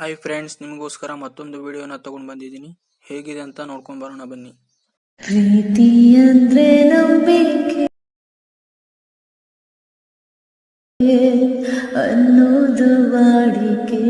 Hi friends, ನಿಮಗೋಸ್ಕರ ಮತ್ತೊಂದು ವಿಡಿಯೋನ ತಗೊಂಡು ಬಂದಿದ್ದೀನಿ. ಹೇಗಿದೆ ಅಂತ ನೋಡ್ಕೊಂಡು ಬರೋಣ ಬನ್ನಿ. ಪ್ರೀತಿ ಅಂದ್ರೆ ನಂಬಿಕೆ ಅನ್ನೋದು ವಾಡಿಕೆ.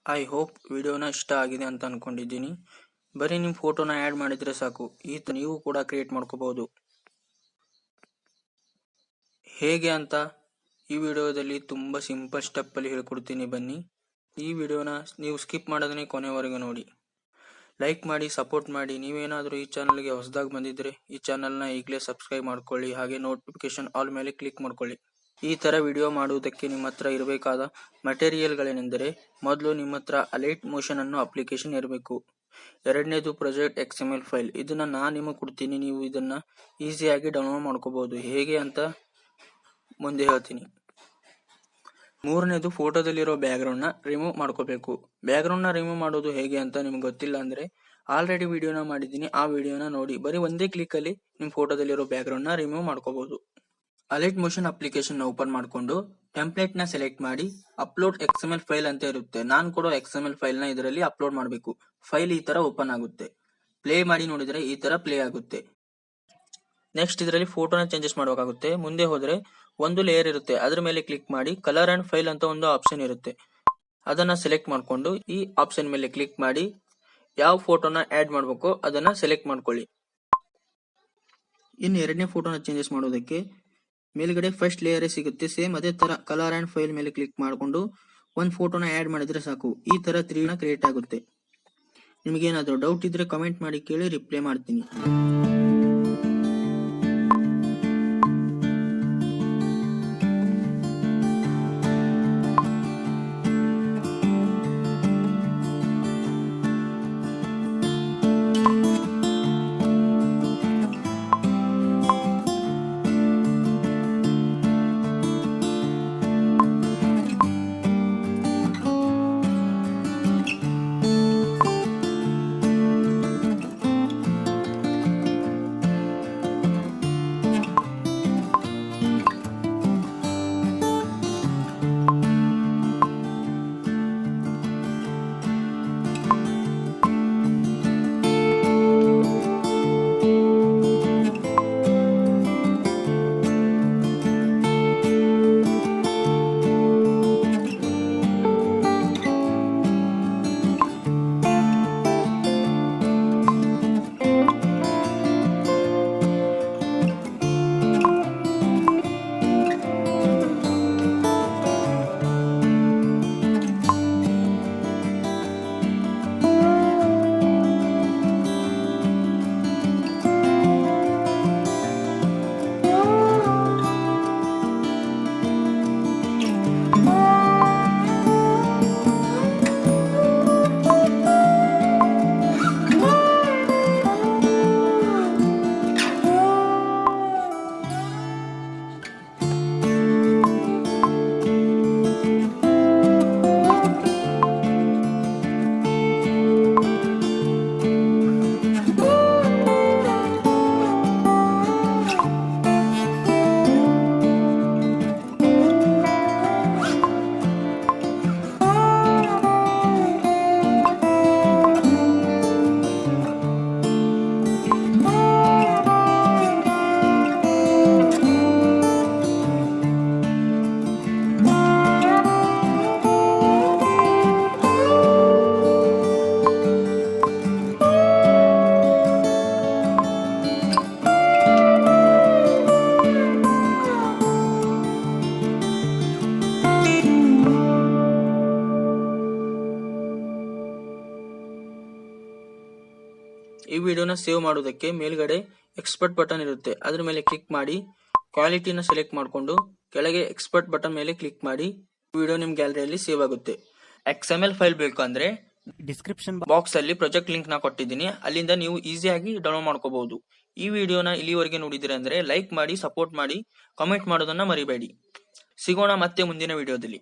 ಐ ಹೋಪ್ ವಿಡಿಯೋನ ಇಷ್ಟ ಆಗಿದೆ ಅಂತ ಅನ್ಕೊಂಡಿದ್ದೀನಿ. ಬರೀ ನಿಮ್ಮ ಫೋಟೋನ ಆ್ಯಡ್ ಮಾಡಿದ್ರೆ ಸಾಕು, ನೀವು ಕೂಡ ಕ್ರಿಯೇಟ್ ಮಾಡ್ಕೋಬಹುದು. ಹೇಗೆ ಅಂತ ಈ ವಿಡಿಯೋದಲ್ಲಿ ತುಂಬ ಸಿಂಪಲ್ ಸ್ಟೆಪ್ಪಲ್ಲಿ ಹೇಳ್ಕೊಡ್ತೀನಿ ಬನ್ನಿ. ಈ ವಿಡಿಯೋನ ನೀವು ಸ್ಕಿಪ್ ಮಾಡೋದನ್ನೇ ಕೊನೆವರೆಗೂ ನೋಡಿ. ಲೈಕ್ ಮಾಡಿ, ಸಪೋರ್ಟ್ ಮಾಡಿ. ನೀವೇನಾದರೂ ಈ ಚಾನಲ್ಗೆ ಹೊಸದಾಗಿ ಬಂದಿದ್ರೆ ಈ ಚಾನಲ್ನ ಈಗಲೇ ಸಬ್ಸ್ಕ್ರೈಬ್ ಮಾಡ್ಕೊಳ್ಳಿ. ಹಾಗೆ ನೋಟಿಫಿಕೇಶನ್ ಆಲ್ ಮೇಲೆ ಕ್ಲಿಕ್ ಮಾಡ್ಕೊಳ್ಳಿ. ಈ ಥರ ವಿಡಿಯೋ ಮಾಡುವುದಕ್ಕೆ ನಿಮ್ಮ ಹತ್ರ ಇರಬೇಕಾದ ಮಟೀರಿಯಲ್ಗಳೇನೆಂದರೆ, ಮೊದಲು ನಿಮ್ಮ ಹತ್ರ ಅಲೈಟ್ ಮೋಷನ್ ಅನ್ನೋ ಅಪ್ಲಿಕೇಶನ್ ಇರಬೇಕು. ಎರಡನೇದು ಪ್ರಾಜೆಕ್ಟ್ XML ಫೈಲ್. ಇದನ್ನ ನಾನು ನಿಮಗೆ ಕೊಡ್ತೀನಿ, ನೀವು ಇದನ್ನ ಈಸಿಯಾಗಿ ಡೌನ್ಲೋಡ್ ಮಾಡ್ಕೋಬಹುದು. ಹೇಗೆ ಅಂತ ಮುಂದೆ ಹೇಳ್ತೀನಿ. ಮೂರನೇದು ಫೋಟೋದಲ್ಲಿರೋ ಬ್ಯಾಕ್ಗ್ರೌಂಡ್ನ ರಿಮೂವ್ ಮಾಡ್ಕೋಬೇಕು. ಬ್ಯಾಕ್ಗ್ರೌಂಡ್ನ ರಿಮೂವ್ ಮಾಡೋದು ಹೇಗೆ ಅಂತ ನಿಮ್ಗೆ ಗೊತ್ತಿಲ್ಲ ಅಂದ್ರೆ ಆಲ್ರೆಡಿ ವಿಡಿಯೋನ ಮಾಡಿದ್ದೀನಿ, ಆ ವಿಡಿಯೋನ ನೋಡಿ. ಬರೀ ಒಂದೇ ಕ್ಲಿಕ್ ಅಲ್ಲಿ ನಿಮ್ಮ ಫೋಟೋದಲ್ಲಿರೋ ಬ್ಯಾಕ್ಗ್ರೌಂಡ್ನ ರಿಮೂವ್ ಮಾಡ್ಕೋಬಹುದು. ಅಲೈಟ್ ಮೋಷನ್ ಅಪ್ಲಿಕೇಶನ್ ಓಪನ್ ಮಾಡಿಕೊಂಡು ಟೆಂಪ್ಲೇಟ್ ನ ಸೆಲೆಕ್ಟ್ ಮಾಡಿ ಅಪ್ಲೋಡ್ XML ಫೈಲ್ ಅಂತ ಇರುತ್ತೆ. ನಾನು ಕೊಡೋ XML ಫೈಲ್ ನ ಇದರಲ್ಲಿ ಅಪ್ಲೋಡ್ ಮಾಡಬೇಕು. ಫೈಲ್ ಈ ತರ ಓಪನ್ ಆಗುತ್ತೆ. ಪ್ಲೇ ಮಾಡಿ ನೋಡಿದ್ರೆ ಈ ತರ ಪ್ಲೇ ಆಗುತ್ತೆ. ನೆಕ್ಸ್ಟ್ ಇದರಲ್ಲಿ ಫೋಟೋನ ಚೇಂಜಸ್ ಮಾಡಬೇಕಾಗುತ್ತೆ. ಮುಂದೆ ಹೋದ್ರೆ ಒಂದು ಲೇಯರ್ ಇರುತ್ತೆ, ಅದ್ರ ಮೇಲೆ ಕ್ಲಿಕ್ ಮಾಡಿ ಕಲರ್ ಅಂಡ್ ಫೈಲ್ ಅಂತ ಒಂದು ಆಪ್ಷನ್ ಇರುತ್ತೆ. ಅದನ್ನ ಸೆಲೆಕ್ಟ್ ಮಾಡಿಕೊಂಡು ಈ ಆಪ್ಷನ್ ಮೇಲೆ ಕ್ಲಿಕ್ ಮಾಡಿ ಯಾವ ಫೋಟೋನ ಆಡ್ ಮಾಡಬೇಕು ಅದನ್ನ ಸೆಲೆಕ್ಟ್ ಮಾಡ್ಕೊಳ್ಳಿ. ಇನ್ನು ಎರಡನೇ ಫೋಟೋನ ಚೇಂಜಸ್ ಮಾಡೋದಕ್ಕೆ ಮೇಲ್ಗಡೆ ಫಸ್ಟ್ ಲೇಯರ್ ಸಿಗುತ್ತೆ. ಸೇಮ್ ಅದೇ ತರ ಕಲರ್ ಅಂಡ್ ಫೈಲ್ ಮೇಲೆ ಕ್ಲಿಕ್ ಮಾಡಿಕೊಂಡು ಒಂದು ಫೋಟೋನ ಆಡ್ ಮಾಡಿದ್ರೆ ಸಾಕು. ಈ ತರ 3 ಕ್ರಿಯೇಟ್ ಆಗುತ್ತೆ. ನಿಮಗೇನಾದ್ರೂ ಡೌಟ್ ಇದ್ರೆ ಕಮೆಂಟ್ ಮಾಡಿ ಕೇಳಿ, ರಿಪ್ಲೈ ಮಾಡ್ತೀನಿ. ಈ ವಿಡಿಯೋನ ಸೇವ್ ಮಾಡೋದಕ್ಕೆ ಮೇಲ್ಗಡೆ ಎಕ್ಸ್ಪೋರ್ಟ್ ಬಟನ್ ಇರುತ್ತೆ, ಅದ್ರ ಮೇಲೆ ಕ್ಲಿಕ್ ಮಾಡಿ ಕ್ವಾಲಿಟಿನ ಸೆಲೆಕ್ಟ್ ಮಾಡಿಕೊಂಡು ಕೆಳಗೆ ಎಕ್ಸ್ಪೋರ್ಟ್ ಬಟನ್ ಮೇಲೆ ಕ್ಲಿಕ್ ಮಾಡಿ ವಿಡಿಯೋ ನಿಮ್ ಗ್ಯಾಲರಿಯಲ್ಲಿ ಸೇವ್ ಆಗುತ್ತೆ. XML ಫೈಲ್ ಬೇಕು ಅಂದ್ರೆ ಡಿಸ್ಕ್ರಿಪ್ಷನ್ ಬಾಕ್ಸ್ ಅಲ್ಲಿ ಪ್ರಾಜೆಕ್ಟ್ ಲಿಂಕ್ ನ ಕೊಟ್ಟಿದ್ದೀನಿ, ಅಲ್ಲಿಂದ ನೀವು ಈಸಿಯಾಗಿ ಡೌನ್ಲೋಡ್ ಮಾಡ್ಕೋಬಹುದು. ಈ ವಿಡಿಯೋನ ಇಲ್ಲಿವರೆಗೆ ನೋಡಿದ್ರೆ ಅಂದ್ರೆ ಲೈಕ್ ಮಾಡಿ, ಸಪೋರ್ಟ್ ಮಾಡಿ, ಕಾಮೆಂಟ್ ಮಾಡೋದನ್ನ ಮರಿಬೇಡಿ. ಸಿಗೋಣ ಮತ್ತೆ ಮುಂದಿನ ವಿಡಿಯೋದಲ್ಲಿ.